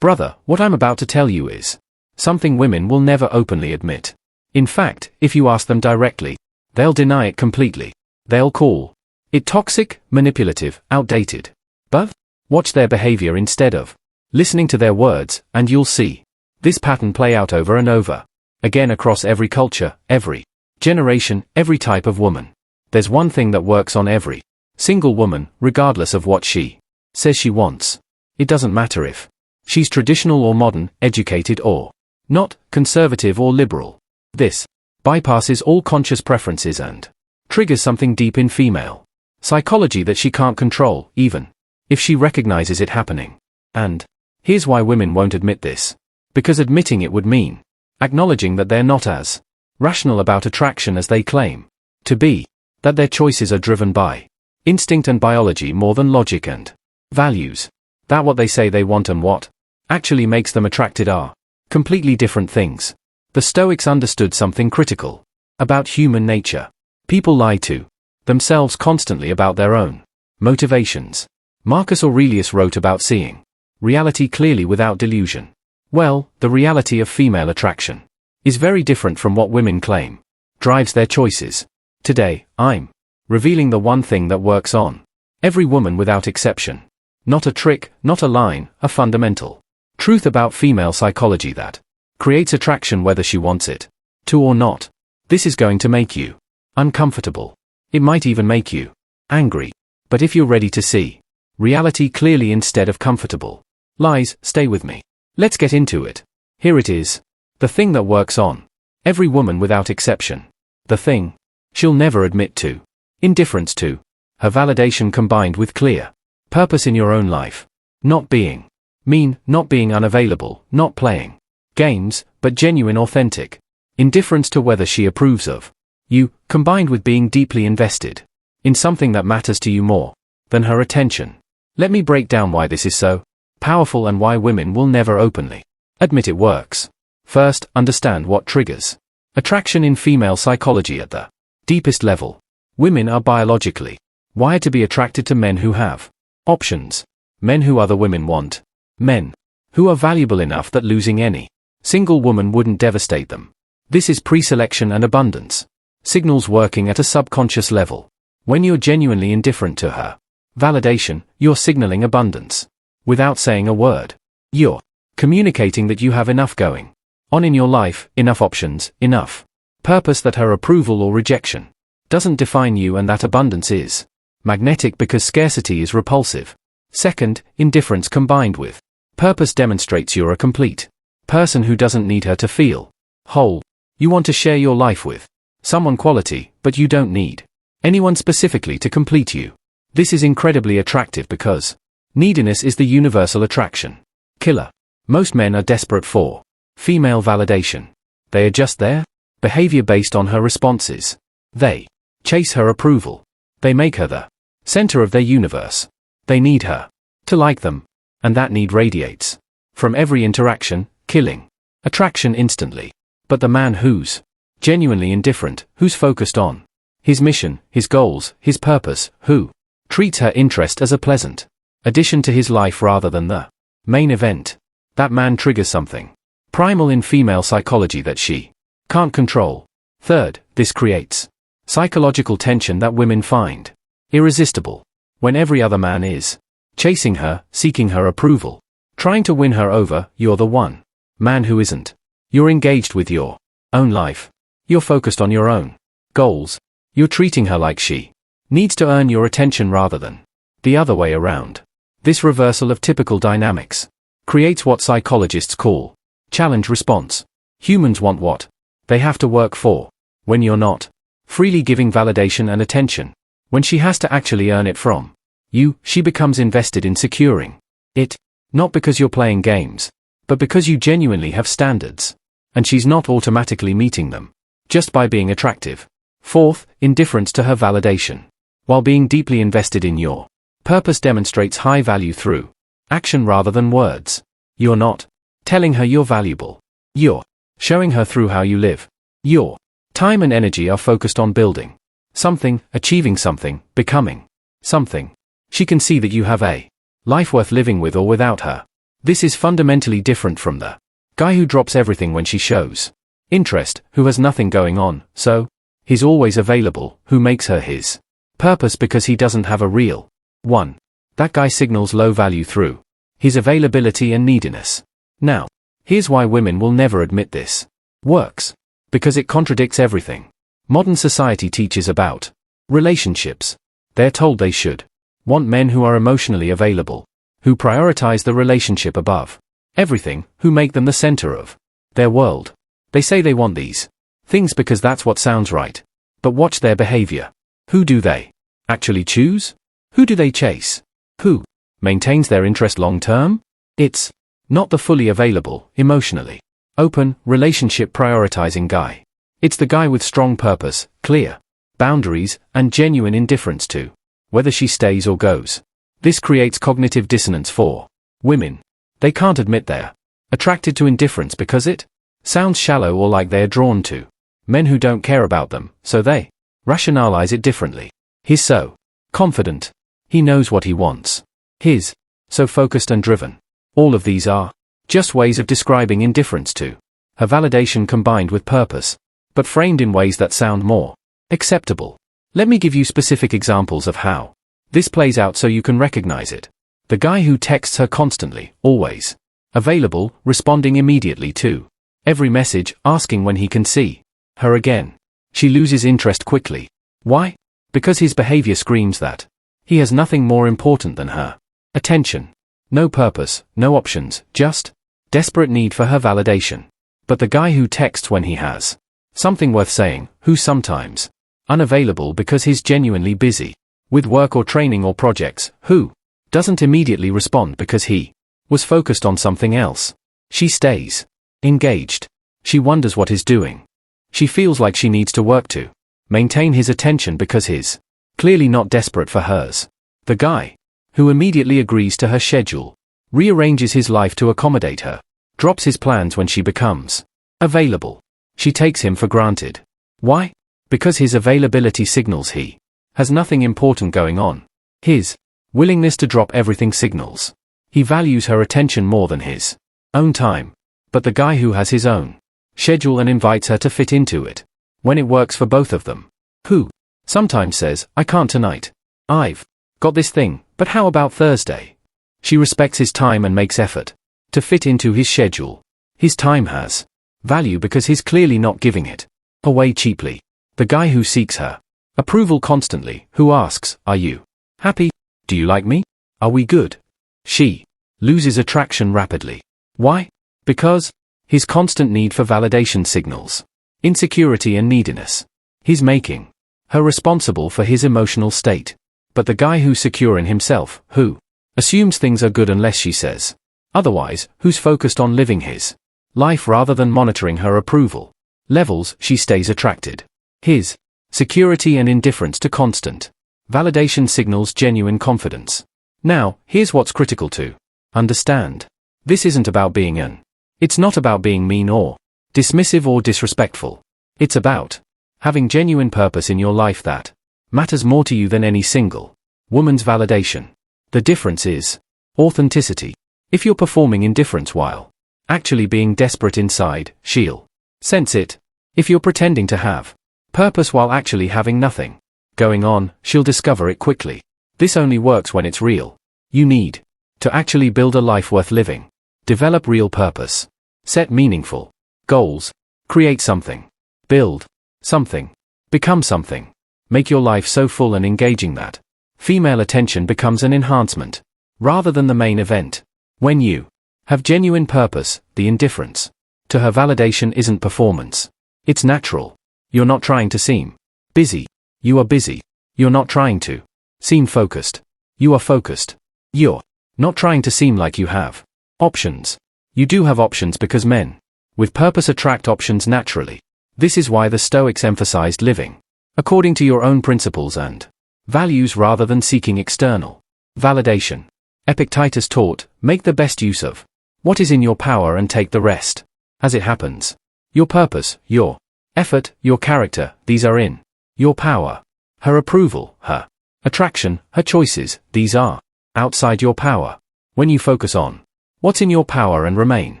Brother, what I'm about to tell you is something women will never openly admit. In fact, if you ask them directly, they'll deny it completely. They'll call it toxic, manipulative, outdated. But watch their behavior instead of listening to their words, and you'll see this pattern play out over and over again across every culture, every generation, every type of woman. There's one thing that works on every single woman, regardless of what she says she wants. It doesn't matter if she's traditional or modern, educated or not, conservative or liberal. This bypasses all conscious preferences and triggers something deep in female psychology that she can't control, even if she recognizes it happening. And here's why women won't admit this. Because admitting it would mean acknowledging that they're not as rational about attraction as they claim to be, that their choices are driven by instinct and biology more than logic and values, that what they say they want and what actually makes them attracted are completely different things. The Stoics understood something critical about human nature. People lie to themselves constantly about their own motivations. Marcus Aurelius wrote about seeing reality clearly without delusion. Well, the reality of female attraction is very different from what women claim drives their choices. Today, I'm revealing the one thing that works on every woman without exception. Not a trick, not a line, a fundamental truth about female psychology that creates attraction whether she wants it to or not. This is going to make you uncomfortable. It might even make you angry. But if you're ready to see reality clearly instead of comfortable lies, stay with me. Let's get into it. Here it is. The thing that works on every woman without exception. The thing she'll never admit to. Indifference to her validation combined with clear purpose in your own life. Not being mean, not being unavailable, not playing games, but genuine, authentic indifference to whether she approves of you, combined with being deeply invested in something that matters to you more than her attention. Let me break down why this is so powerful and why women will never openly admit it works. First, understand what triggers attraction in female psychology at the deepest level. Women are biologically wired to be attracted to men who have options, men who other women want, men who are valuable enough that losing any single woman wouldn't devastate them. This is pre-selection and abundance signals working at a subconscious level. When you're genuinely indifferent to her validation, you're signaling abundance. Without saying a word, you're communicating that you have enough going on in your life, enough options, enough purpose that her approval or rejection doesn't define you, and that abundance is magnetic because scarcity is repulsive. Second, indifference combined with purpose demonstrates you're a complete person who doesn't need her to feel whole. You want to share your life with someone quality, but you don't need anyone specifically to complete you. This is incredibly attractive because neediness is the universal attraction killer. Most men are desperate for female validation. They adjust their behavior based on her responses. They chase her approval. They make her the center of their universe. They need her to like them, and that need radiates from every interaction, killing attraction instantly. But the man who's genuinely indifferent, who's focused on his mission, his goals, his purpose, who treats her interest as a pleasant addition to his life rather than the main event, that man triggers something primal in female psychology that she can't control. Third, this creates psychological tension that women find irresistible. When every other man is chasing her, seeking her approval, trying to win her over, you're the one man who isn't. You're engaged with your own life. You're focused on your own goals. You're treating her like she needs to earn your attention rather than the other way around. This reversal of typical dynamics creates what psychologists call challenge response. Humans want what they have to work for. When you're not freely giving validation and attention, when she has to actually earn it from you, she becomes invested in securing it, not because you're playing games, but because you genuinely have standards, and she's not automatically meeting them just by being attractive. Fourth, indifference to her validation. While being deeply invested in your purpose demonstrates high value through action rather than words. You're not telling her you're valuable. You're showing her through how you live. Your time and energy are focused on building something, achieving something, becoming something. She can see that you have a life worth living with or without her. This is fundamentally different from the guy who drops everything when she shows interest, who has nothing going on, so he's always available, who makes her his purpose because he doesn't have a real one. That guy signals low value through his availability and neediness. Now, here's why women will never admit this works. Because it contradicts everything modern society teaches about relationships. They're told they should want men who are emotionally available, who prioritize the relationship above everything, who make them the center of their world. They say they want these things because that's what sounds right. But watch their behavior. Who do they actually choose? Who do they chase? Who maintains their interest long term? It's not the fully available, emotionally open, relationship prioritizing guy. It's the guy with strong purpose, clear boundaries, and genuine indifference to whether she stays or goes. This creates cognitive dissonance for women. They can't admit they're attracted to indifference because it sounds shallow or like they're drawn to men who don't care about them, so they rationalize it differently. He's so confident. He knows what he wants. He's so focused and driven. All of these are just ways of describing indifference to her validation combined with purpose, but framed in ways that sound more acceptable. Let me give you specific examples of how this plays out so you can recognize it. The guy who texts her constantly, always available, responding immediately to every message, asking when he can see her again. She loses interest quickly. Why? Because his behavior screams that he has nothing more important than her attention. No purpose, no options, just desperate need for her validation. But the guy who texts when he has something worth saying, who's sometimes unavailable because he's genuinely busy with work or training or projects, who doesn't immediately respond because he was focused on something else. She stays engaged. She wonders what he's doing. She feels like she needs to work to maintain his attention because he's clearly not desperate for hers. The guy who immediately agrees to her schedule, rearranges his life to accommodate her, drops his plans when she becomes available. She takes him for granted. Why? Because his availability signals he has nothing important going on. His willingness to drop everything signals he values her attention more than his own time. But the guy who has his own schedule and invites her to fit into it when it works for both of them, who sometimes says, I can't tonight. I've got this thing, but how about Thursday? She respects his time and makes effort to fit into his schedule. His time has value because he's clearly not giving it away cheaply. The guy who seeks her approval constantly, who asks, are you happy? Do you like me? Are we good? She loses attraction rapidly. Why? Because his constant need for validation signals insecurity and neediness. He's making her responsible for his emotional state. But the guy who's secure in himself, who assumes things are good unless she says otherwise, who's focused on living his life rather than monitoring her approval levels, she stays attracted. His security and indifference to constant validation signals genuine confidence. Now, here's what's critical to understand. This isn't about being it's not about being mean or dismissive or disrespectful. It's about having genuine purpose in your life that matters more to you than any single woman's validation. The difference is authenticity. If you're performing indifference while actually being desperate inside, she'll sense it. If you're pretending to have purpose while actually having nothing going on, she'll discover it quickly. This only works when it's real. You need to actually build a life worth living. Develop real purpose. Set meaningful goals. Create something. Build something. Become something. Make your life so full and engaging that female attention becomes an enhancement rather than the main event. When you have genuine purpose, the indifference to her validation isn't performance. It's natural. You're not trying to seem busy. You are busy. You're not trying to seem focused. You are focused. You're not trying to seem like you have options. You do have options because men with purpose attract options naturally. This is why the Stoics emphasized living according to your own principles and values rather than seeking external validation. Epictetus taught, make the best use of what is in your power and take the rest as it happens. Your purpose, your effort, your character, these are in your power. Her approval, her attraction, her choices, these are outside your power. When you focus on what's in your power and remain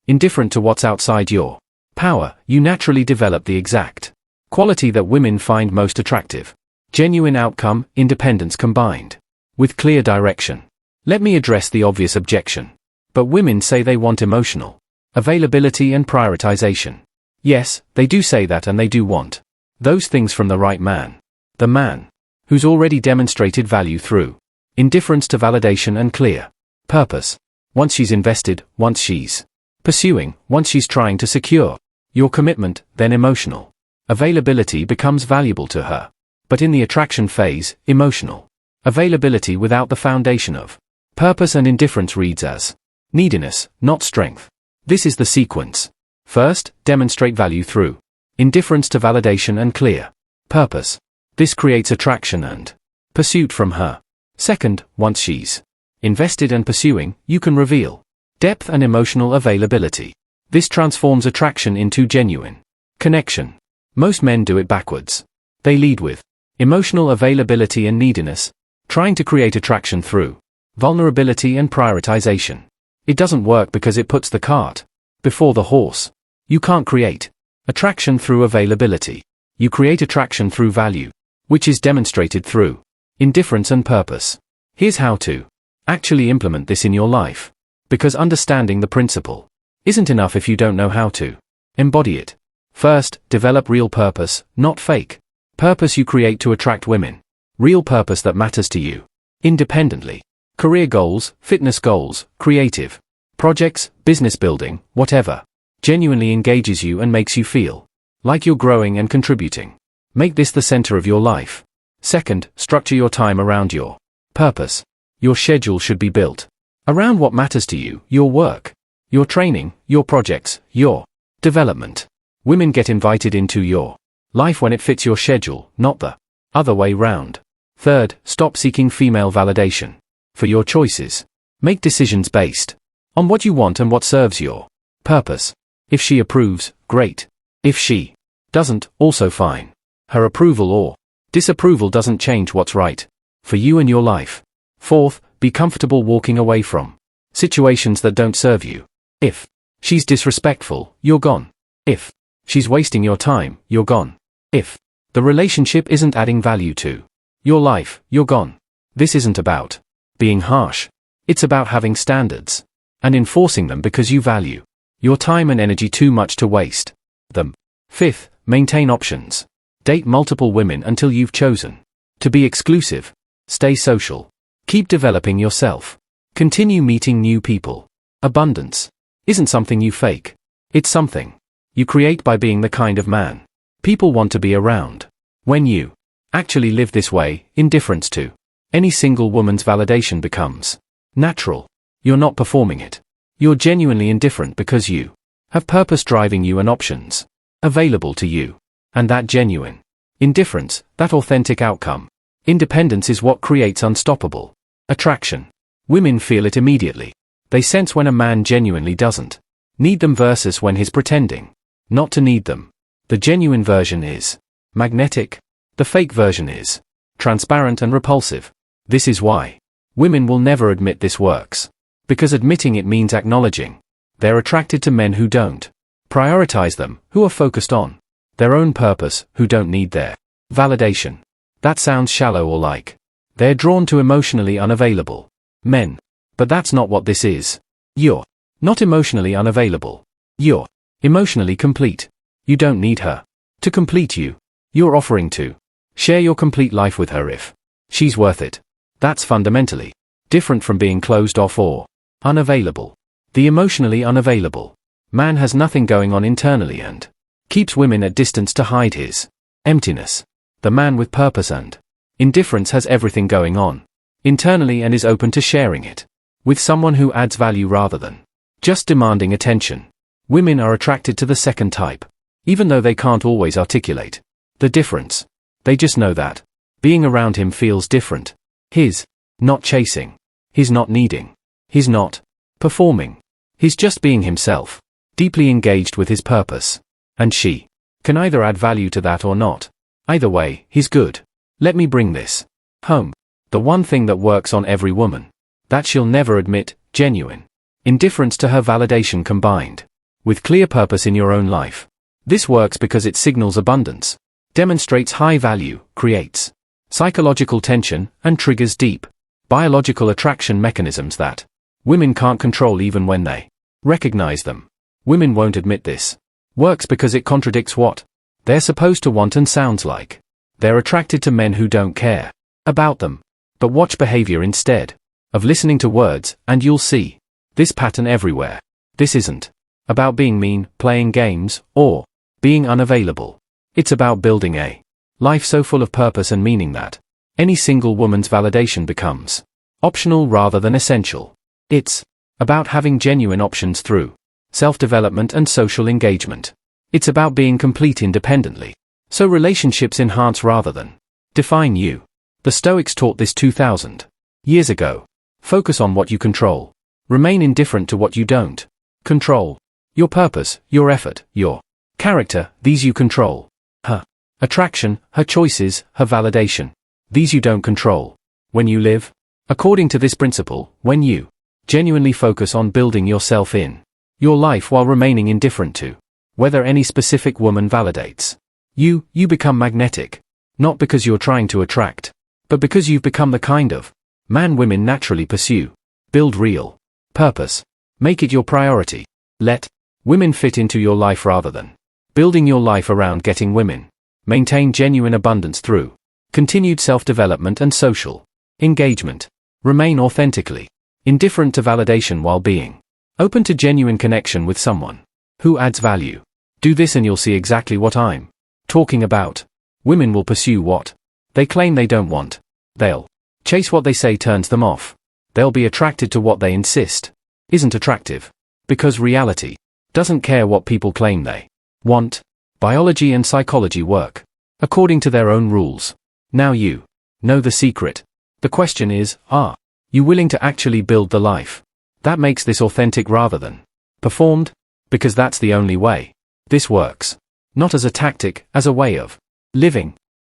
indifferent to what's outside your power. You naturally develop the exact quality that women find most attractive. Genuine outcome, independence combined with clear direction. Let me address the obvious objection. But women say they want emotional availability and prioritization. Yes, they do say that, and they do want those things from the right man. The man who's already demonstrated value through indifference to validation and clear purpose. Once she's invested, once she's pursuing, once she's trying to secure your commitment, then emotional availability becomes valuable to her. But in the attraction phase, emotional availability without the foundation of purpose and indifference reads as neediness, not strength. This is the sequence. First, demonstrate value through indifference to validation and clear purpose. This creates attraction and pursuit from her. Second, once she's invested and pursuing, you can reveal depth and emotional availability. This transforms attraction into genuine connection. Most men do it backwards. They lead with emotional availability and neediness, trying to create attraction through vulnerability and prioritization. It doesn't work because it puts the cart before the horse. You can't create attraction through availability. You create attraction through value, which is demonstrated through indifference and purpose. Here's how to actually implement this in your life. Because understanding the principle isn't enough if you don't know how to embody it. First, develop real purpose, not fake purpose you create to attract women. Real purpose that matters to you independently. Career goals, fitness goals, creative projects, business building, whatever genuinely engages you and makes you feel like you're growing and contributing. Make this the center of your life. Second, structure your time around your purpose. Your schedule should be built around what matters to you, your work, your training, your projects, your development. Women get invited into your life when it fits your schedule, not the other way round. Third, stop seeking female validation for your choices. Make decisions based on what you want and what serves your purpose. If she approves, great. If she doesn't, also fine. Her approval or disapproval doesn't change what's right for you and your life. Fourth, be comfortable walking away from situations that don't serve you. If she's disrespectful, you're gone. If she's wasting your time, you're gone. If the relationship isn't adding value to your life, you're gone. This isn't about being harsh. It's about having standards and enforcing them because you value your time and energy too much to waste them. Fifth, maintain options. Date multiple women until you've chosen to be exclusive. Stay social. Keep developing yourself. Continue meeting new people. Abundance isn't something you fake. It's something you create by being the kind of man people want to be around. When you actually live this way, indifference to any single woman's validation becomes natural. You're not performing it. You're genuinely indifferent because you have purpose driving you and options available to you. And that genuine indifference, that authentic outcome, independence is what creates unstoppable attraction. Women feel it immediately. They sense when a man genuinely doesn't need them versus when he's pretending not to need them. The genuine version is magnetic. The fake version is transparent and repulsive. This is why women will never admit this works. Because admitting it means acknowledging they're attracted to men who don't prioritize them, who are focused on their own purpose, who don't need their validation. That sounds shallow or like they're drawn to emotionally unavailable men. But that's not what this is. You're not emotionally unavailable. You're emotionally complete. You don't need her to complete you. You're offering to share your complete life with her if she's worth it. That's fundamentally different from being closed off or unavailable. The emotionally unavailable man has nothing going on internally and keeps women at distance to hide his emptiness. The man with purpose and indifference has everything going on internally and is open to sharing it with someone who adds value rather than just demanding attention. Women are attracted to the second type, even though they can't always articulate the difference. They just know that being around him feels different. He's not chasing. He's not needing. He's not performing. He's just being himself, deeply engaged with his purpose. And she can either add value to that or not. Either way, he's good. Let me bring this home. The one thing that works on every woman, that she'll never admit, genuine indifference to her validation combined with clear purpose in your own life. This works because it signals abundance, demonstrates high value, creates psychological tension, and triggers deep biological attraction mechanisms that women can't control even when they recognize them. Women won't admit this. Works because it contradicts what they're supposed to want and sounds like they're attracted to men who don't care about them. But watch behavior instead of listening to words, and you'll see this pattern everywhere. This isn't about being mean, playing games, or being unavailable. It's about building a life so full of purpose and meaning that any single woman's validation becomes optional rather than essential. It's about having genuine options through self-development and social engagement. It's about being complete independently, so relationships enhance rather than define you. The Stoics taught this 2,000 years ago. Focus on what you control. Remain indifferent to what you don't control. Your purpose, your effort, your character, these you control. Her attraction, her choices, her validation, these you don't control. When you live according to this principle, when you genuinely focus on building yourself in your life while remaining indifferent to whether any specific woman validates you, you become magnetic. Not because you're trying to attract, but because you've become the kind of man women naturally pursue. Build real purpose. Make it your priority. Let women fit into your life rather than building your life around getting women. Maintain genuine abundance through continued self-development and social engagement. Remain authentically indifferent to validation while being open to genuine connection with someone who adds value. Do this and you'll see exactly what I'm talking about. Women will pursue what they claim they don't want. They'll chase what they say turns them off. They'll be attracted to what they insist isn't attractive. Because reality doesn't care what people claim they want. Biology and psychology work according to their own rules. Now you know the secret. The question is, are you willing to actually build the life that makes this authentic rather than performed? Because that's the only way this works. Not as a tactic, as a way of living.